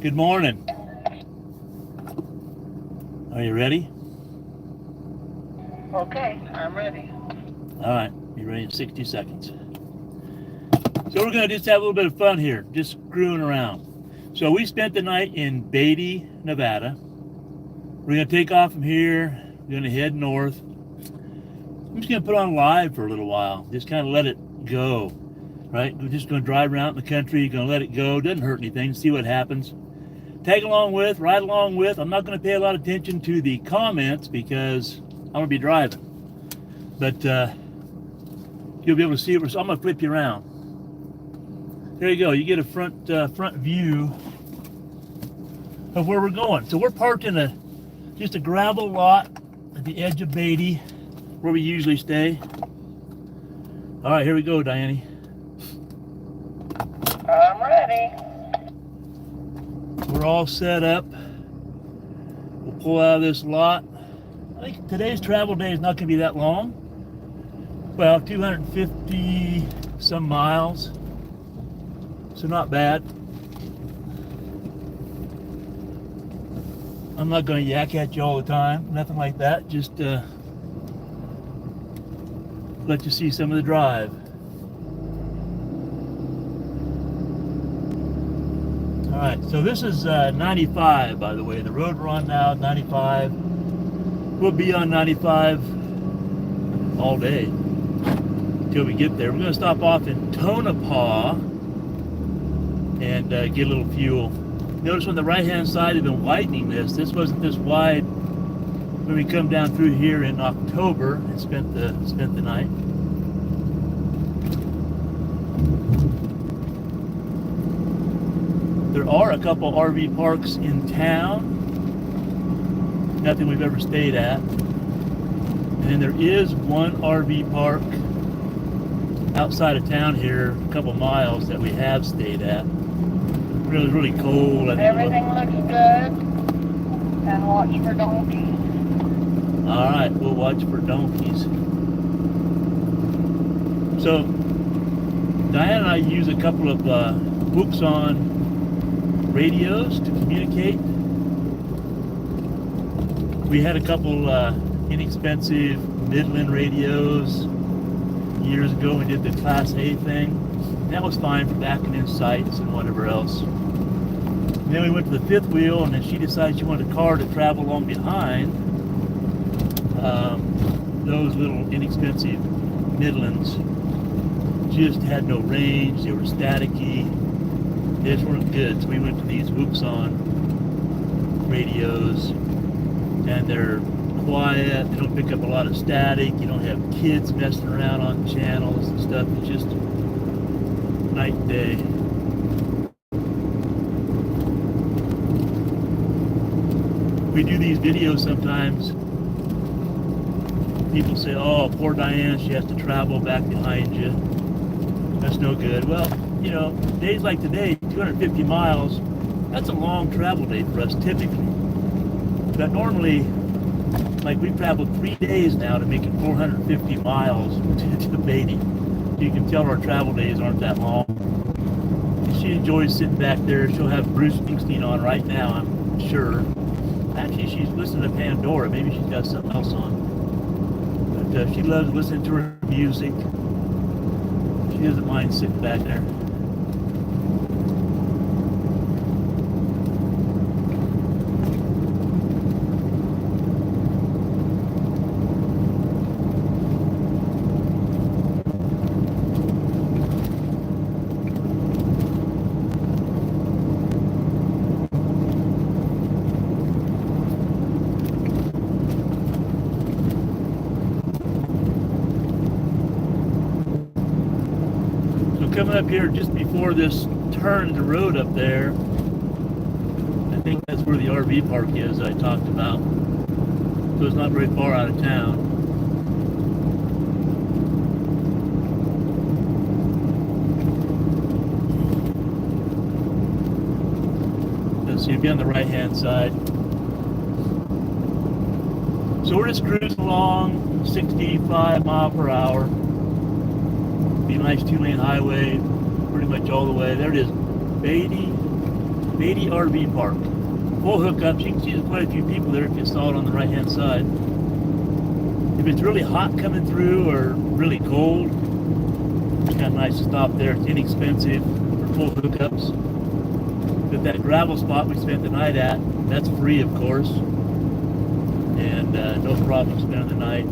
Good morning. Are you ready? Okay, I'm ready. All right, be ready in 60 seconds. So we're going to just have a little bit of fun here, just screwing around. So we spent the night in Beatty, Nevada. We're going to take off from here. We're going to head north. I'm just going to put on live for a little while. Just kind of let it go, right? We're just going to drive around the country. Going to let it go. Doesn't hurt anything. See what happens. Tag along with, ride along with. I'm not going to pay a lot of attention to the comments because I'm going to be driving. But you'll be able to see it. So I'm going to flip you around. There you go. You get a front view of where we're going. So we're parked in just a gravel lot at the edge of Beatty, where we usually stay. All right, here we go, Diane. I'm ready. We're all set up. We'll pull out of this lot. I think today's travel day is not going to be that long. Well, 250 some miles. So not bad. I'm not going to yak at you all the time. Nothing like that. Just let you see some of the drive. All right, so this is 95, by the way. The road we're on now, 95. We'll be on 95 all day until we get there. We're going to stop off in Tonopah and get a little fuel. Notice on the right-hand side, they've been widening this. This wasn't this wide when we come down through here in October and spent the night. There are a couple RV parks in town. Nothing we've ever stayed at. And then there is one RV park outside of town here, a couple miles, that we have stayed at. Really cold. Everything looks good. And watch for donkeys. All right, we'll watch for donkeys. So, Diane and I use a couple of hooks on radios to communicate. We had a couple inexpensive Midland radios years ago. We did the Class A thing. That was fine for backing in sites and whatever else. And then we went to the fifth wheel, and then she decided she wanted a car to travel along behind. Those little inexpensive Midlands just had no range. They were staticky. They just weren't good. So we went to these hooks on radios, and they're quiet. They don't pick up a lot of static. You don't have kids messing around on channels and stuff. It's just night and day. We do these videos sometimes. People say, oh, poor Diane, she has to travel back behind you. That's no good. Well, you know, days like today, 250 miles, that's a long travel day for us typically. But normally, like we've traveled 3 days now to make it 450 miles to Beatty. You can tell our travel days aren't that long. She enjoys sitting back there. She'll have Bruce Springsteen on right now, I'm sure. Actually, she's listening to Pandora. Maybe she's got something else on. But she loves listening to her music. She doesn't mind sitting back there. Coming up here just before this turn in the road up there, I think that's where the RV park is I talked about. So it's not very far out of town. So you'll be on the right hand side. So we're just cruising along 65 mile per hour. Be a nice 2-lane highway pretty much all the way. There it is, Beatty, Beatty RV Park. Full hookups. You can see there's quite a few people there if you saw it on the right-hand side. If it's really hot coming through or really cold, it's kind of nice to stop there. It's inexpensive for full hookups. But that gravel spot we spent the night at, that's free, of course. And no problem spending the night.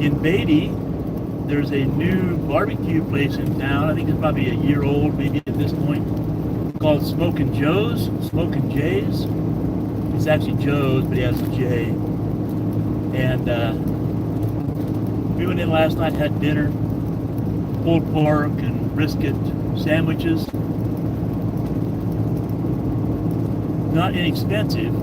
In Beatty, there's a new barbecue place in town. I think it's probably a year old, maybe at this point, called Smokin' Joe's. Smokin' Jay's. It's actually Joe's, but he has a J. And we went in last night, had dinner, pulled pork and brisket sandwiches. Not inexpensive.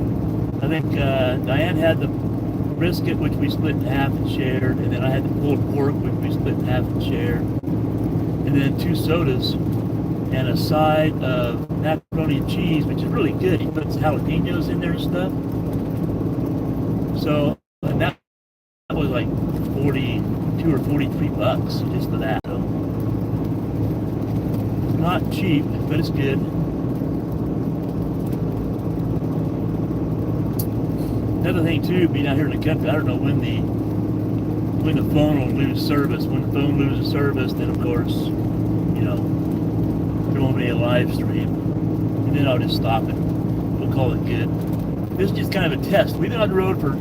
I think Diane had the brisket, which we split in half and shared, and then I had the pulled pork, which we split in half and shared, and then 2 sodas and a side of macaroni and cheese, which is really good. He puts jalapenos in there and stuff. So and that was like 42 or 43 bucks just for that. So, not cheap, but it's good. Another thing too, being out here in the country, I don't know when the phone will lose service. When the phone loses service, then of course, you know, there won't be a live stream, and then I'll just stop it. We'll call it good. This is just kind of a test. We've been on the road for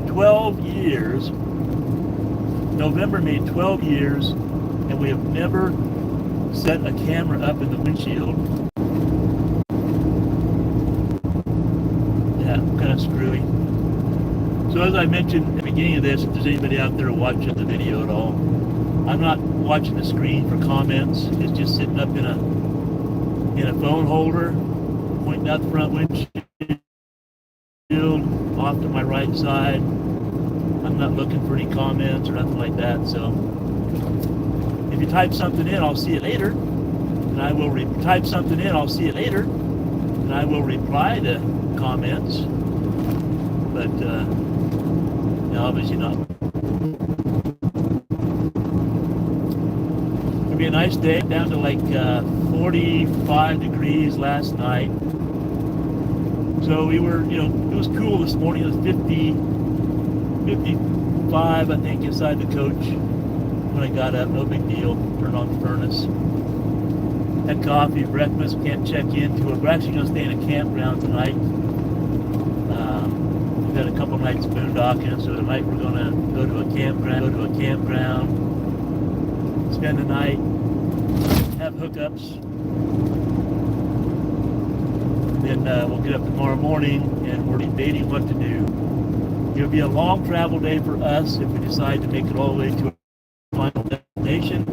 12 years. November made 12 years, and we have never set a camera up in the windshield. Yeah, kind of screwy. So as I mentioned at the beginning of this, if there's anybody out there watching the video at all, I'm not watching the screen for comments. It's just sitting up in a phone holder, pointing out the front windshield, off to my right side. I'm not looking for any comments or nothing like that. So if you type something in, I'll see it later, and I will type something in. I'll see it later, and I will reply to comments. But no, obviously not. It'll be a nice day, down to like 45 degrees last night. So we were, you know, it was cool this morning. It was 55, I think, inside the coach when I got up. No big deal. Turned on the furnace. Had coffee, breakfast. Can't check into it. We're actually going to stay in a campground tonight. We've had a couple nights boondocking, so tonight we're going to go to a campground, spend the night, have hookups. Then we'll get up tomorrow morning and we're debating what to do. It'll be a long travel day for us if we decide to make it all the way to a final destination.